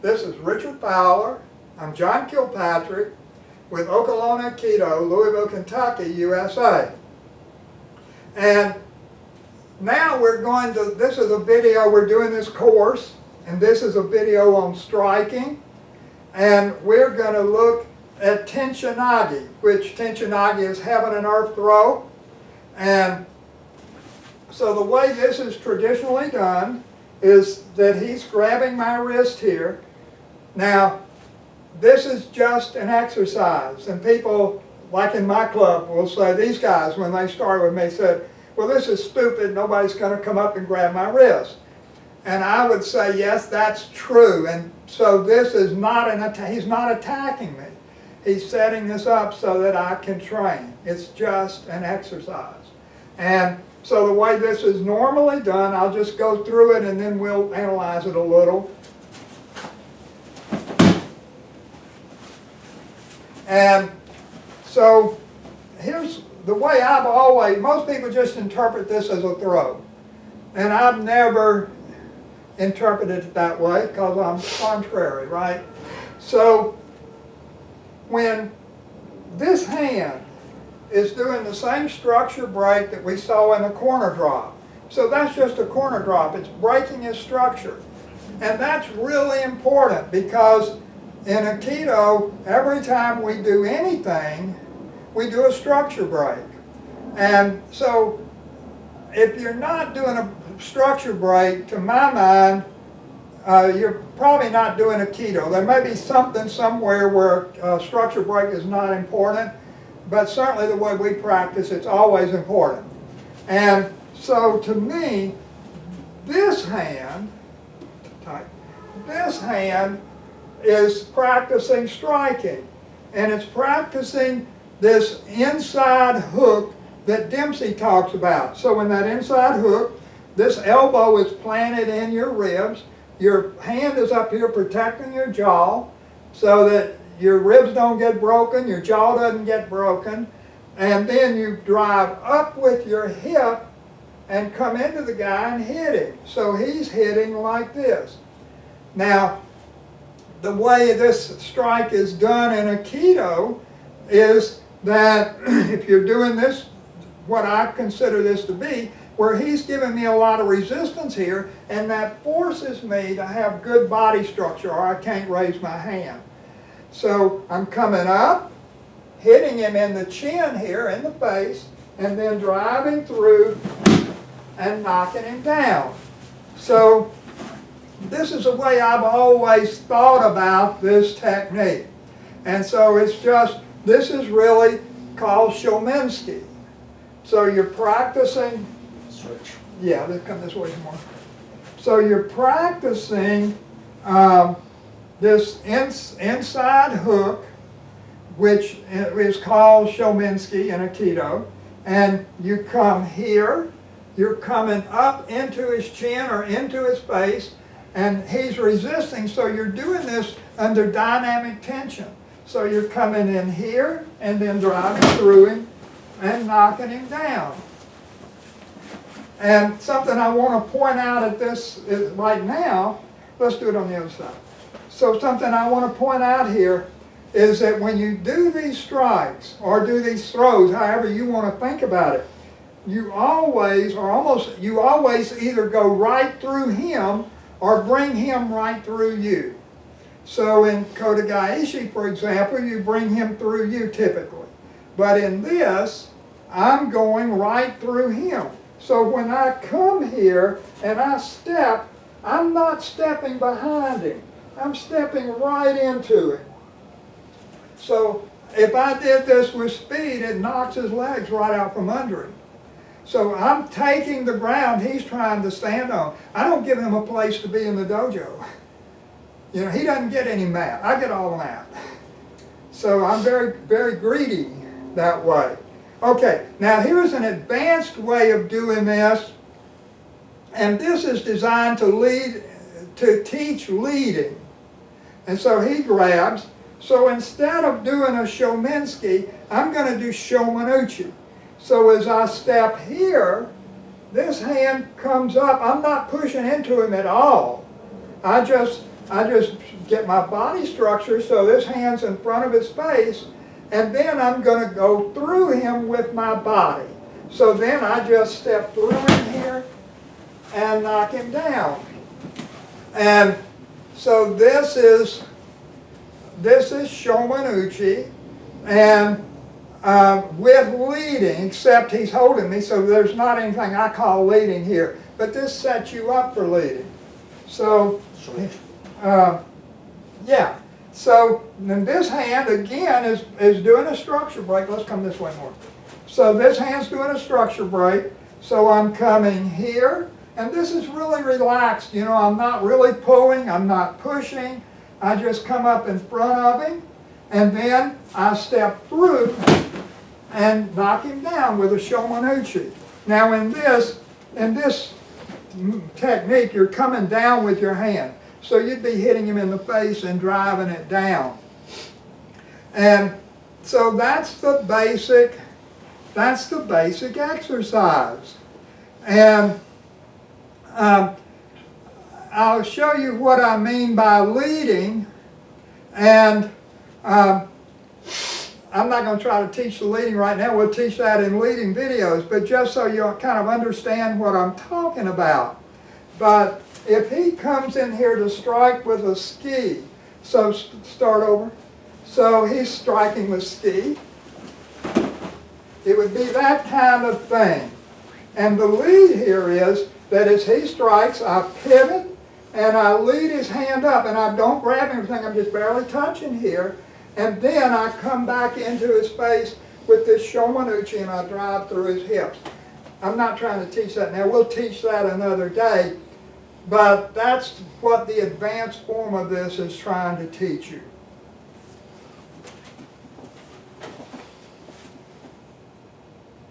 This is Richard Fowler. I'm John Kilpatrick with Okolona Aikido, Louisville, Kentucky, USA. And now we're going to, this is a video, we're doing this course, and this is a video on striking. And we're going to look at Tenshi Nage, which Tenshi Nage is heaven and earth throw. And so the way this is traditionally done is that he's grabbing my wrist here. Now, this is just an exercise, and people, like in my club, will say, these guys, when they started with me, said, well, this is stupid, nobody's going to come up and grab my wrist. And I would say, yes, that's true, and so this is not he's not attacking me. He's setting this up so that I can train. It's just an exercise. And so the way this is normally done, I'll just go through it and then we'll analyze it a little. And so here's the way I've always, most people just interpret this as a throw. And I've never interpreted it that way because I'm contrary, right? So when this hand is doing the same structure break that we saw in a corner drop. So that's just a corner drop. It's breaking his structure. And that's really important because in Aikido, every time we do anything, we do a structure break. And so if you're not doing a structure break, to my mind, you're probably not doing Aikido. There may be something somewhere where structure break is not important, but certainly the way we practice, it's always important. And so to me, this hand is practicing striking. And it's practicing this inside hook that Dempsey talks about. So in that inside hook, this elbow is planted in your ribs. Your hand is up here protecting your jaw so that your ribs don't get broken, your jaw doesn't get broken, and then you drive up with your hip and come into the guy and hit him. So he's hitting like this. Now, the way this strike is done in Aikido is that if you're doing this, what I consider this to be, where he's giving me a lot of resistance here, and that forces me to have good body structure, or I can't raise my hand. So I'm coming up, hitting him in the chin here, in the face, and then driving through and knocking him down. So this is the way I've always thought about this technique. And so it's just, this is really called Shomen Uchi. So you're practicing, switch. Yeah, let's come this way some more. So you're practicing this inside hook, which is called Shomen Uchi in Aikido, and you come here, you're coming up into his chin or into his face, and he's resisting, so you're doing this under dynamic tension. So you're coming in here, and then driving through him, and knocking him down. And something I want to point out at this right now, let's do it on the other side. So something I want to point out here is that when you do these strikes, or do these throws, however you want to think about it, you always, or almost, you always either go right through him, or bring him right through you. So in Kotegaishi, for example, you bring him through you typically. But in this, I'm going right through him. So when I come here and I step, I'm not stepping behind him. I'm stepping right into him. So if I did this with speed, it knocks his legs right out from under him. So I'm taking the ground he's trying to stand on. I don't give him a place to be in the dojo. You know, he doesn't get any mat. I get all the mat. So I'm very, very greedy that way. Okay, now here's an advanced way of doing this, and this is designed to teach leading. And so he grabs. So instead of doing a Shomen Uchi, I'm going to do Shomen Uchi. So as I step here, this hand comes up. I'm not pushing into him at all. I just get my body structure so this hand's in front of his face, and then I'm going to go through him with my body. So then I just step through him here and knock him down. And so this is Shomen Uchi, and with leading, except he's holding me, so there's not anything I call leading here. But this sets you up for leading. So, yeah. So then this hand, again, is doing a structure break. Let's come this way more. So this hand's doing a structure break. So I'm coming here, and this is really relaxed. You know, I'm not really pulling, I'm not pushing. I just come up in front of him, and then I step through and knock him down with a Shomen Uchi. Now in this technique, you're coming down with your hand. So you'd be hitting him in the face and driving it down. And so that's the basic exercise. And I'll show you what I mean by leading. And I'm not going to try to teach the leading right now. We'll teach that in leading videos. But just so you kind of understand what I'm talking about. But if he comes in here to strike with a ski, so start over. So he's striking with ski. It would be that kind of thing. And the lead here is that as he strikes, I pivot and I lead his hand up, and I don't grab anything, I'm just barely touching here. And then I come back into his face with this Shomen Uchi and I drive through his hips. I'm not trying to teach that now. We'll teach that another day. But that's what the advanced form of this is trying to teach you.